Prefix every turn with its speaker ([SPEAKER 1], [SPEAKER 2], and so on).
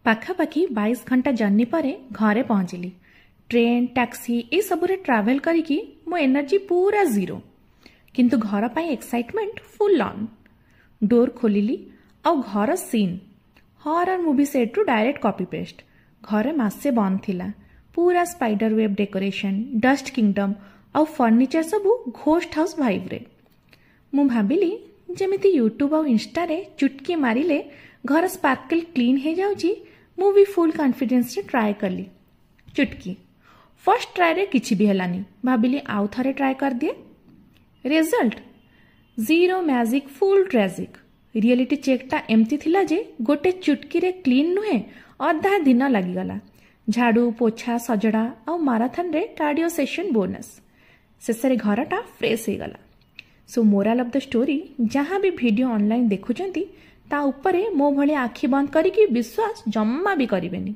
[SPEAKER 1] पाखापाखि 22 घंटा जर्नी पर घरे पहुंचली। ट्रेन टैक्सी ये सबुरे ट्रावेल करिकी मो एनर्जी पूरा जीरो, किंतु घर पाई एक्साइटमेंट फुल ऑन। डोर खोलिली आउ घर सीन हॉरर मूवी सेट रु डायरेक्ट कॉपी पेस्ट। घरे मासे बंद थिला, पूरा spider web decoration, dust kingdom आउ फर्निचर सबू घोस्ट हाउस भाइब रे। मु भाबिली जेमिति यूट्यूब आउ इंस्टा रे चुटकी मारिले घर स्पार्कल क्लीन हो जाउची, मु भी फुल कॉन्फिडेंस रे ट्राई करली। चुटकी फर्स्ट ट्राई रे किछि भी हेलानी, भाबिली आउ थरे ट्राई कर दिए। Result zero magic, full tragic. Reality चेकटा एमती थिला जे गोटे चुटकी रे क्लीन नुहे अधा दिन लागिगला। झाड़ू पोछा सजड़ा आउ माराथन रे कार्डियो सेशन बोनस। शेषे घरटा फ्रेश हो गला। सो मोरल ऑफ द स्टोरी, जहाँ भी वीडियो ऑनलाइन देखुचंती ता उपरे मो भली आखि बंद करिकी विश्वास जम्मा भी करिवेनी।